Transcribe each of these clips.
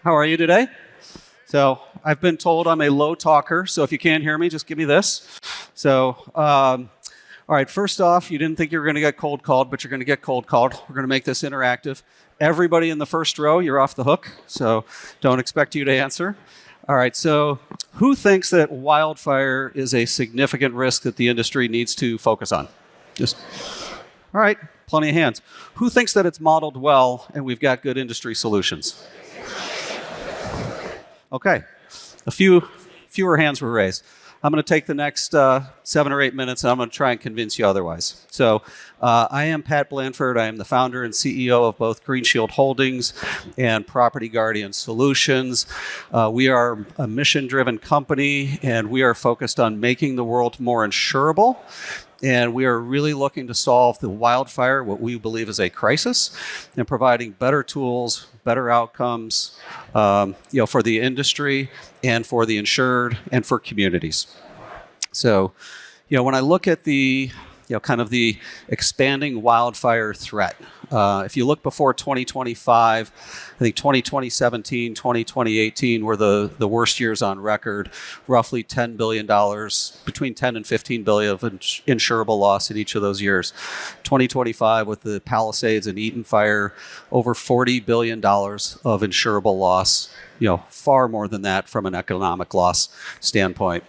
How are you today? So I've been told I'm a low talker, so if you can't hear me, just give me this. So, all right, first off, you didn't think you were going to get cold called, but you're going to get cold called. We're going to make this interactive. Everybody in the first row, you're off the hook, so don't expect you to answer. All right, so who thinks that wildfire is a significant risk that the industry needs to focus on? All right, plenty of hands. Who thinks that it's modeled well and we've got good industry solutions? Okay, fewer hands were raised. I'm going to take the next 7 or 8 minutes and I'm going to try and convince you otherwise. So I am Pat Blandford. I am the founder and CEO of both Green Shield Holdings and Property Guardian Solutions. We are a mission-driven company and we are focused on making the world more insurable. And we are really looking to solve the wildfire, what we believe is a crisis, and providing better tools, better outcomes, for the industry and for the insured and for communities. So, when I look at the kind of the expanding wildfire threat. If you look before 2025, I think 2017, 2018 were the worst years on record, roughly $10 billion, between 10 and 15 billion of insurable loss in each of those years. 2025 with the Palisades and Eaton fire, over $40 billion of insurable loss, far more than that from an economic loss standpoint.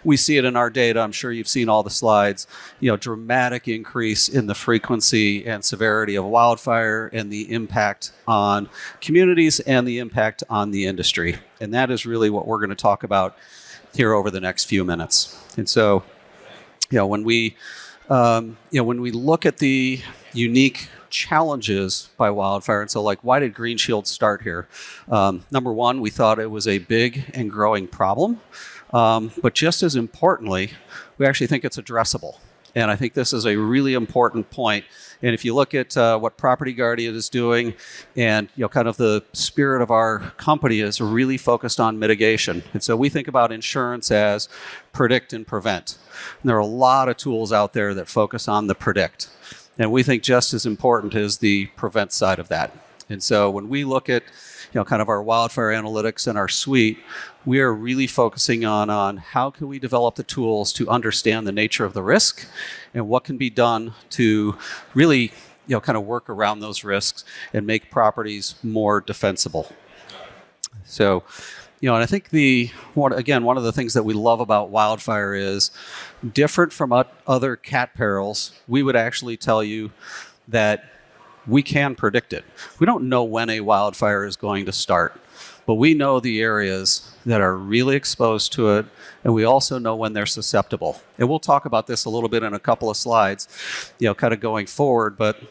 We see it in our data. I'm sure you've seen all the slides. Dramatic increase in the frequency and severity of wildfire and the impact on communities and the impact on the industry. And that is really what we're going to talk about here over the next few minutes. And so, when we look at the unique challenges by wildfire, and so why did Green Shield start here? Number one, we thought it was a big and growing problem. But just as importantly, we actually think it's addressable. And I think this is a really important point. And if you look at what Property Guardian is doing and kind of the spirit of our company is really focused on mitigation. And so we think about insurance as predict and prevent. And there are a lot of tools out there that focus on the predict. And we think just as important is the prevent side of that. And so when we look at kind of our wildfire analytics and our suite, we are really focusing on how can we develop the tools to understand the nature of the risk and what can be done to really kind of work around those risks and make properties more defensible. So, and I think one of the things that we love about wildfire is different from other cat perils, we would actually tell you that we can predict it. We don't know when a wildfire is going to start, but we know the areas that are really exposed to it, and we also know when they're susceptible. And we'll talk about this a little bit in a couple of slides, kind of going forward. But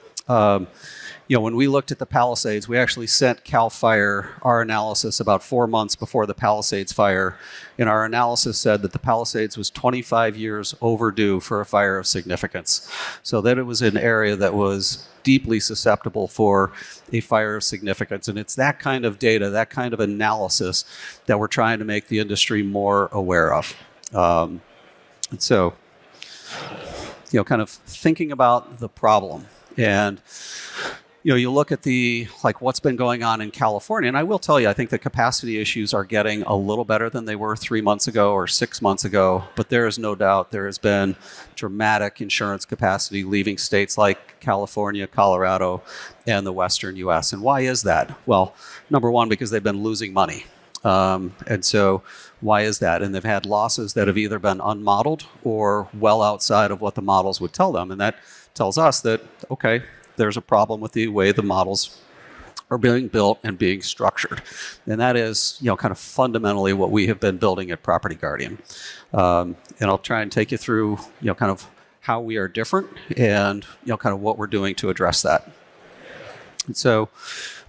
when we looked at the Palisades, we actually sent CAL FIRE our analysis about 4 months before the Palisades fire, and our analysis said that the Palisades was 25 years overdue for a fire of significance. So that it was an area that was deeply susceptible for a fire of significance. And it's that kind of data, that kind of analysis that we're trying to make the industry more aware of. And so, kind of thinking about the problem. And you look at what's been going on in California, and I will tell you, I think the capacity issues are getting a little better than they were 3 months ago or 6 months ago, but there is no doubt there has been dramatic insurance capacity leaving states like California, Colorado, and the Western U.S. And why is that? Well, number one, because they've been losing money. And so why is that? And they've had losses that have either been unmodeled or well outside of what the models would tell them. And that tells us that, okay, there's a problem with the way the models are being built and being structured. And that is, kind of fundamentally what we have been building at Property Guardian. And I'll try and take you through, kind of how we are different and, kind of what we're doing to address that. And so,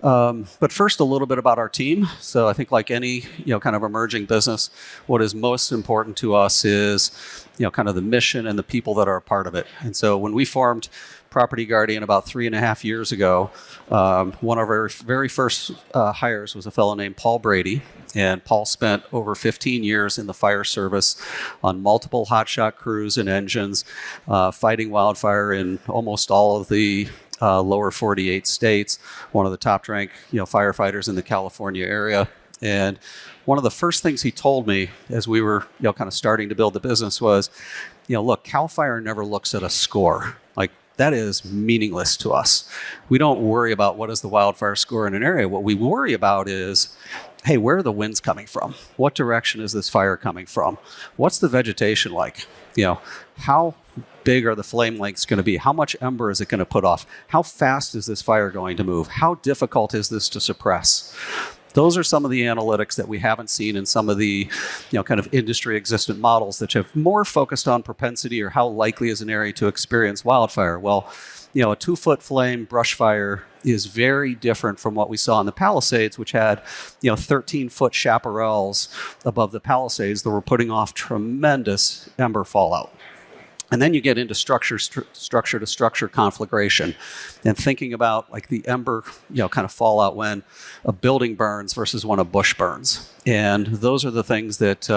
but first a little bit about our team. So I think like any, kind of emerging business, what is most important to us is, kind of the mission and the people that are a part of it. And so when we formed Property Guardian about 3.5 years ago, one of our very first hires was a fellow named Paul Brady. And Paul spent over 15 years in the fire service on multiple hotshot crews and engines, fighting wildfire in almost all of the lower 48 states, one of the top ranked firefighters in the California area. And one of the first things he told me as we were kind of starting to build the business was, look, CAL FIRE never looks at a score. Like, that is meaningless to us. We don't worry about what is the wildfire score in an area. What we worry about is, hey, where are the winds coming from? What direction is this fire coming from? What's the vegetation like? How big are the flame lengths going to be? How much ember is it going to put off? How fast is this fire going to move? How difficult is this to suppress? Those are some of the analytics that we haven't seen in some of the, kind of industry existent models that have more focused on propensity or how likely is an area to experience wildfire. Well, a 2-foot flame brush fire is very different from what we saw in the Palisades, which had, 13-foot chaparrals above the Palisades that were putting off tremendous ember fallout. And then you get into structure to structure conflagration and thinking about like the ember, kind of fallout when a building burns versus when a bush burns. And those are the things that,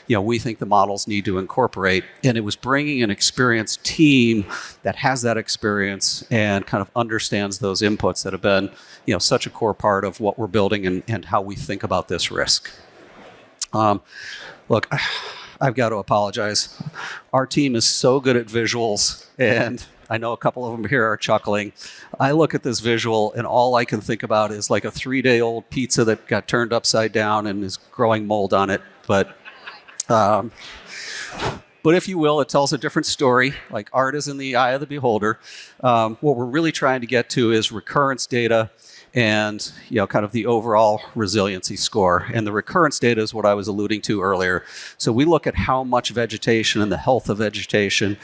we think the models need to incorporate. And it was bringing an experienced team that has that experience and kind of understands those inputs that have been, such a core part of what we're building and how we think about this risk. Look, I've got to apologize. Our team is so good at visuals, and I know a couple of them here are chuckling. I look at this visual, and all I can think about is like a 3-day-old pizza that got turned upside down and is growing mold on it. But if you will, it tells a different story. Like, art is in the eye of the beholder. What we're really trying to get to is recurrence data and kind of the overall resiliency score. And the recurrence data is what I was alluding to earlier. So we look at how much vegetation and the health of vegetation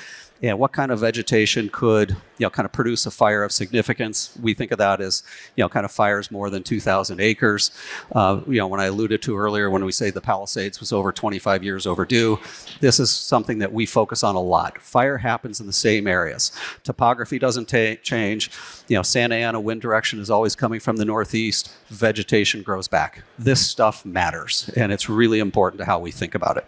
and what kind of vegetation could kind of produce a fire of significance. We think of that as kind of fires more than 2,000 acres. When I alluded to earlier when we say the Palisades was over 25 years overdue, this is something that we focus on a lot. Fire happens in the same areas. Topography doesn't change. Santa Ana wind direction is always coming from the northeast. Vegetation grows back. This stuff matters, and it's really important to how we think about it.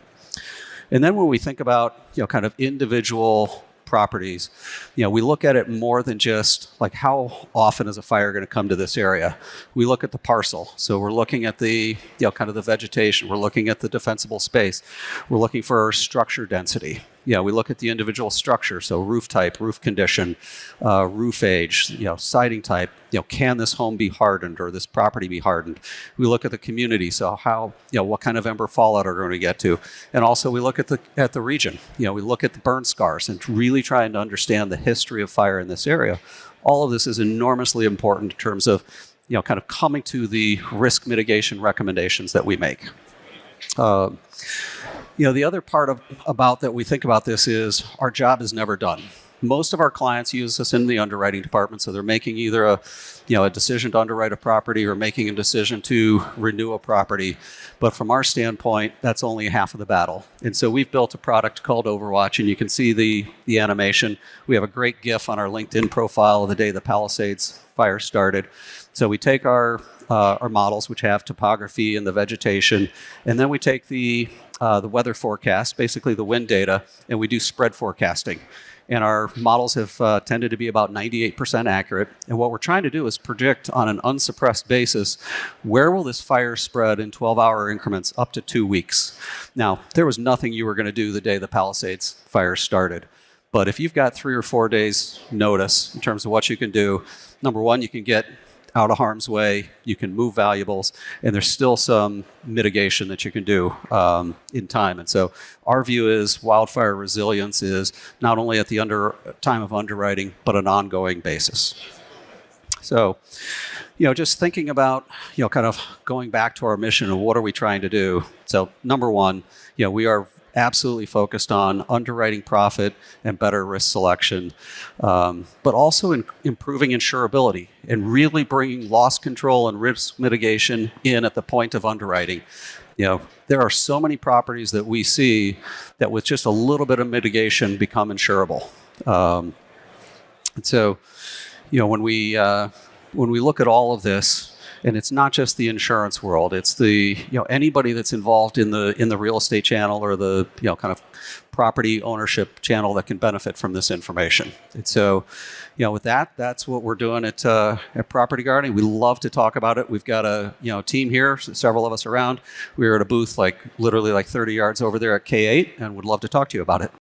And then when we think about, kind of individual properties, we look at it more than just like how often is a fire going to come to this area. We look at the parcel. So we're looking at the, kind of the vegetation. We're looking at the defensible space. We're looking for structure density. We look at the individual structure. So roof type, roof condition, roof age, siding type. Can this home be hardened or this property be hardened? We look at the community. So how, what kind of ember fallout are we going to get to? And also we look at the region. We look at the burn scars and really trying to understand the history of fire in this area. All of this is enormously important in terms of, kind of coming to the risk mitigation recommendations that we make. The other part about that we think about this is our job is never done. Most of our clients use us in the underwriting department, so they're making either a decision to underwrite a property or making a decision to renew a property. But from our standpoint, that's only half of the battle. And so we've built a product called Overwatch, and you can see the animation. We have a great GIF on our LinkedIn profile of the day the Palisades fire started. So we take our models, which have topography and the vegetation, and then we take the weather forecast, basically the wind data, and we do spread forecasting. And our models have tended to be about 98% accurate. And what we're trying to do is predict on an unsuppressed basis, where will this fire spread in 12-hour increments up to 2 weeks? Now, there was nothing you were going to do the day the Palisades fire started. But if you've got 3 or 4 days notice in terms of what you can do, number one, you can get out of harm's way, you can move valuables, and there's still some mitigation that you can do in time. And so our view is wildfire resilience is not only at the time of underwriting, but an ongoing basis. So, just thinking about, kind of going back to our mission and what are we trying to do. So number one, we are absolutely focused on underwriting profit and better risk selection, but also in improving insurability and really bringing loss control and risk mitigation in at the point of underwriting. There are so many properties that we see that with just a little bit of mitigation become insurable. And so, when we look at all of this, and it's not just the insurance world, it's the anybody that's involved in the real estate channel or the kind of property ownership channel that can benefit from this information. And so, with that, that's what we're doing at Property Guarding. We love to talk about it. We've got a team here, several of us around. We were at a booth literally 30 yards over there at K8, and would love to talk to you about it.